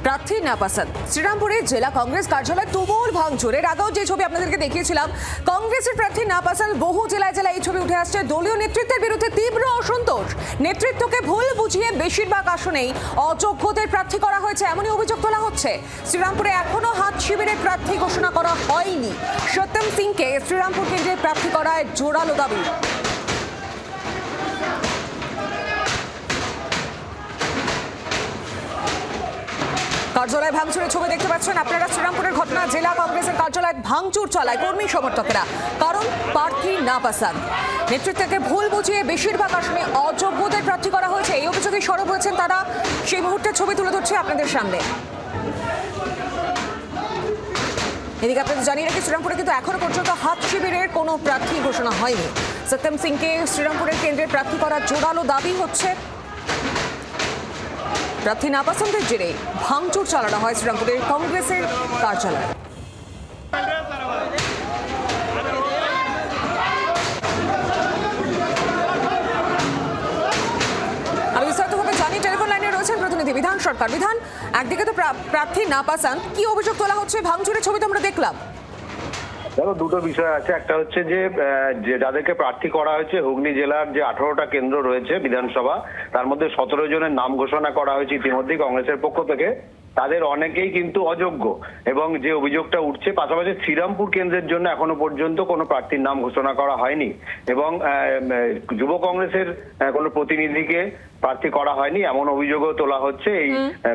প্রার্থী না পাসাদ। শ্রীরামপুরে জেলা কংগ্রেস কার্যালয় তুমুল ভাঙচুর। এর আগেও যে ছবি আপনাদেরকে দেখিয়েছিলাম, কংগ্রেসের প্রার্থী না পাসাদ, বহু জেলায় জেলায় এই ছবি উঠে আসছে। দলীয় নেতৃত্বের বিরুদ্ধে তীব্র অসন্তোষ। নেতৃত্বকে ভুল বুঝিয়ে বেশিরভাগ আসনেই অযোগ্যদের প্রার্থী করা হয়েছে, এমনই অভিযোগ তোলা হচ্ছে। শ্রীরামপুরে এখনো হাত শিবিরের প্রার্থী ঘোষণা করা হয়নি। সত্যম সিংকে শ্রীরামপুর কেন্দ্রে প্রার্থী করায় জোরালো দাবি। কার্যালয় ভাঙচুরের ছবি দেখতে পাচ্ছেন আপনারা। শ্রীরামপুরের ঘটনা, জেলা কংগ্রেসের কার্যালয়ে ভাঙচুর চালায় কর্মী সমর্থকেরা। কারণ প্রার্থী না পাসাদ। নেতৃত্বকে ভুল বুঝিয়ে বেশিরভাগ আসনে অযোগ্যদের প্রার্থী করা হয়েছে, এই অভিযোগে সরব হয়েছেন তারা। সেই মুহূর্তের ছবি তুলে ধরছে আপনাদের সামনে। এদিকে আপনাদের জানিয়ে রাখি, শ্রীরামপুরে কিন্তু এখনো পর্যন্ত হাত শিবিরের কোনো প্রার্থী ঘোষণা হয়নি। সত্যম সিংকে শ্রীরামপুরের কেন্দ্রে প্রার্থী করার জোরালো দাবি হচ্ছে। প্রার্থী না পছন্দের জেরে ভাঙচুর চালানো হয় শ্রীরামপুরের কংগ্রেসের কার্যালয়ে। আমি বিস্তারিতভাবে জানি, টেলিফোন লাইনে রয়েছেন প্রতিনিধি বিধান সরকার। বিধান, একদিকে তো প্রার্থী না পাসান, কি অভিযোগ তোলা হচ্ছে? ভাঙচুরের ছবি তো আমরা দেখলাম। দেখো, দুটো বিষয় আছে। একটা হচ্ছে যে যাদেরকে প্রার্থী করা হয়েছে, হুগলি জেলার যে 18টা কেন্দ্র রয়েছে বিধানসভা, তার মধ্যে 17 জনের নাম ঘোষণা করা হয়েছে ইতিমধ্যেই কংগ্রেসের পক্ষ থেকে। তাদের অনেকেই কিন্তু অযোগ্য এবং যে অভিযোগটা উঠছে, পাশাপাশি শ্রীরামপুর কেন্দ্রের জন্য এখনো পর্যন্ত কোনো প্রার্থীর নাম ঘোষণা করা হয়নি এবং যুব কংগ্রেসের কোনো প্রতিনিধিকে প্রার্থী করা হয়নি, এমন অভিযোগও তোলা হচ্ছে এই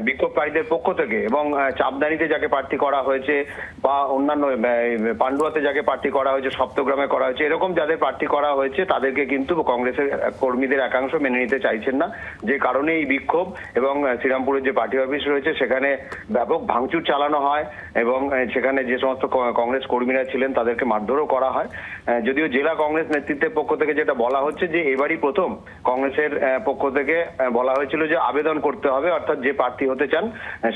বিক্ষোভকারীদের পক্ষ থেকে। এবং চাপদানিতে যাকে প্রার্থী করা হয়েছে বা অন্যান্য পান্ডুয়াতে যাকে প্রার্থী করা হয়েছে, সপ্তগ্রামে করা হয়েছে, এরকম যাদের প্রার্থী করা হয়েছে তাদেরকে কিন্তু কংগ্রেসের কর্মীদের একাংশ মেনে নিতে চাইছেন না। যে কারণে এই বিক্ষোভ এবং শ্রীরামপুরের যে পার্টি অফিস রয়েছে সেখানে ব্যাপক ভাঙচুর চালানো হয় এবং সেখানে যে সমস্ত কংগ্রেস কর্মীরা ছিলেন তাদেরকে মারধরও করা হয়। যদিও জেলা কংগ্রেস নেতৃত্বের পক্ষ থেকে যেটা বলা হচ্ছে যে এবারই প্রথম কংগ্রেসের পক্ষ থেকে বলা হয়েছিল যে আবেদন করতে হবে, অর্থাৎ যে প্রার্থী হতে চান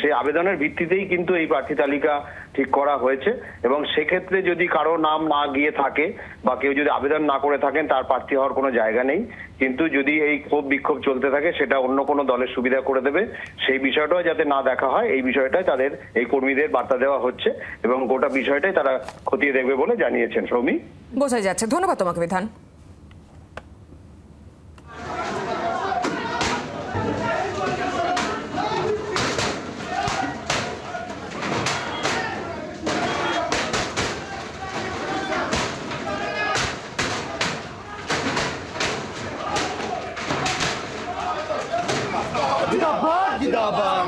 সেই আবেদনের ভিত্তিতেই কিন্তু এই প্রার্থী তালিকা ঠিক করা হয়েছে। এবং সেক্ষেত্রে যদি কারো নাম না গিয়ে থাকে বা কেউ যদি আবেদন না করে থাকেন, তার প্রার্থী হওয়ার কোনো জায়গা নেই। কিন্তু যদি এই ক্ষোভ বিক্ষোভ চলতে থাকে, সেটা অন্য কোনো দলের সুবিধা করে দেবে, সেই বিষয়টাও যাতে না দেখা হয়, এই বিষয়টাই তাদের এই কর্মীদের বার্তা দেওয়া হচ্ছে এবং গোটা বিষয়টাই তারা খতিয়ে দেখবে বলে জানিয়েছেন। সৌমি, বোঝা যাচ্ছে। ধন্যবাদ তোমাকে বিধান। जिंदाबाद जिंदाबाद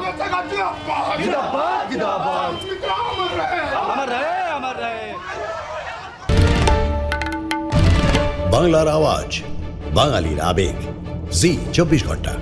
जिंदाबाद जिंदाबाद अमर रहे अमर रहे। বাংলার আওয়াজ, বাঙালির আবেগ, জি 24 ঘন্টা।